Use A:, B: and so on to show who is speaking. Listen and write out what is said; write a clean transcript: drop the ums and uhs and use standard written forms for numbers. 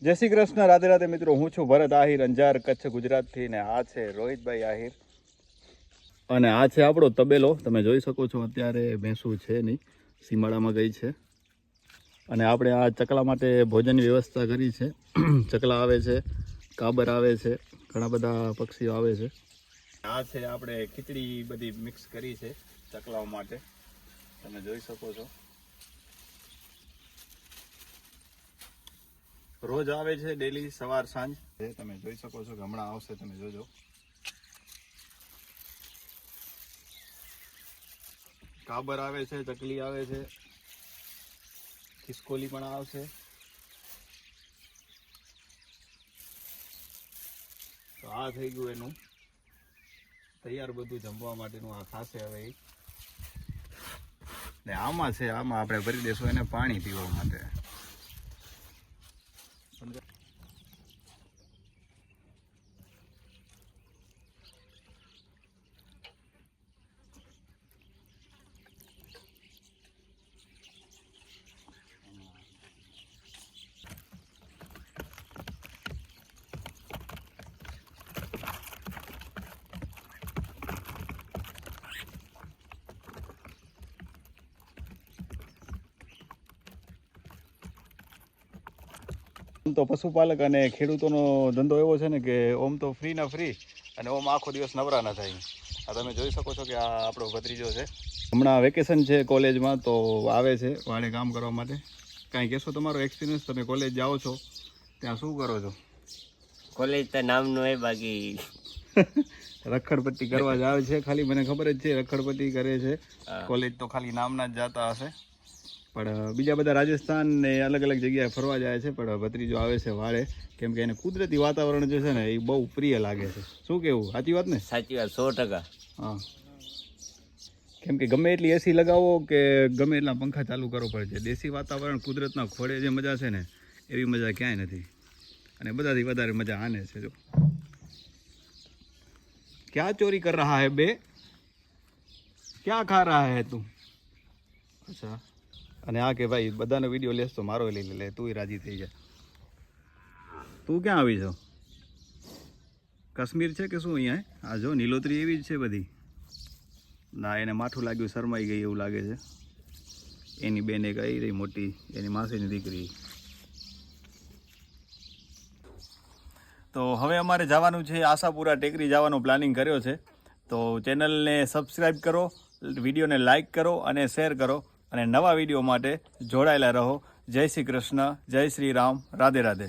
A: જય શ્રી કૃષ્ણ, રાધે રાધે મિત્રો. હું છું ભરત આહિર, અંજાર, કચ્છ, ગુજરાતથી. ને આ છે રોહિતભાઈ આહિર અને આ છે આપણો તબેલો. તમે જોઈ શકો છો અત્યારે ભેંસું છે નહીં, સીમાડામાં ગઈ છે. અને આપણે આ ચકલા માટે ભોજનની વ્યવસ્થા કરી છે. ચકલા આવે છે, કાબર આવે છે, ઘણા બધા પક્ષીઓ આવે છે. આ છે આપણે ખીચડી બધી મિક્સ કરી છે ચકલાઓ માટે, તમે જોઈ શકો છો. રોજ આવે છે, ડેલી સવાર સાંજ. તમે જોઈ શકો છો કે હમણાં આવશે, તમે જોજો. કાબર આવે છે, ચકલી આવે છે, ખિસકોલી પણ આવશે. તો આ થઈ ગયું એનું તૈયાર બધું જમવા માટેનું. આ ખાશે હવે ને આમાં છે, આમાં આપણે ભરી દેશું એને પાણી પીવા માટે. તો પશુપાલક અને ખેડૂતોનો ધંધો એવો છે ને કે ઓમ તો ફ્રી ના ફ્રી અને ઓમ આખો દિવસ નવરા ના થાય. આ તમે જોઈ શકો છો કે આ આપણો ભત્રીજો છે. હમણાં વેકેશન છે કોલેજમાં, તો આવે છે વાડે કામ કરવા માટે. કાંઈ કહેશો તમારો એક્સપિરિયન્સ? તમે કોલેજ જાઓ છો, ત્યાં શું કરો છો?
B: કોલેજ તો નામનું હોય, બાકી
A: રખડપટ્ટી કરવા જ આવે છે ખાલી. મને ખબર જ છે રખડપટ્ટી કરે છે. કોલેજ તો ખાલી નામના જ જતા હશે, પણ બીજા બધા રાજસ્થાન ને અલગ અલગ જગ્યાએ ફરવા જાય છે. પણ ભત્રીજો આવે છે વાળે, કેમ કે એને કુદરતી વાતાવરણ જે છે ને એ બહુ પ્રિય લાગે છે. શું કેવું, સાચી વાત ને?
B: સાચી વાત, 100%.
A: હા, કેમ કે ગમે એટલી એસી લગાવો કે ગમે એટલા પંખા ચાલુ કરવો પડે છે, દેશી વાતાવરણ કુદરતના ખોળે જે મજા છે ને એવી મજા ક્યાંય નથી. અને બધાથી વધારે મજા આને છે. જો ક્યાં ચોરી કર રહા હે બે, ક્યાં ખા રહા હે તું? અચ્છા. અને આ કે ભાઈ બધાનો વિડીયો લેસ તો મારો લઈ લે, તું રાજી થઈ જાય. તું ક્યાં આવી છો? કાશ્મીર છે કે શું અહીંયા? આ જો નીલોતરી એવી જ છે બધી. ના, એને માઠું લાગ્યું, શરમાઈ ગઈ એવું લાગે છે. એની બેન એક આવી રહી મોટી, એની માસીની દીકરી. તો હવે અમારે જવાનું છે આશાપુરા ટેકરી, જવાનું પ્લાનિંગ કર્યો છે. તો ચેનલને સબસ્ક્રાઈબ કરો, વિડીયોને લાઈક કરો અને શેર કરો. અને નવા વિડીયો માટે જોડાયેલા રહો. જય શ્રી કૃષ્ણ, જય શ્રી રામ, રાધે રાધે.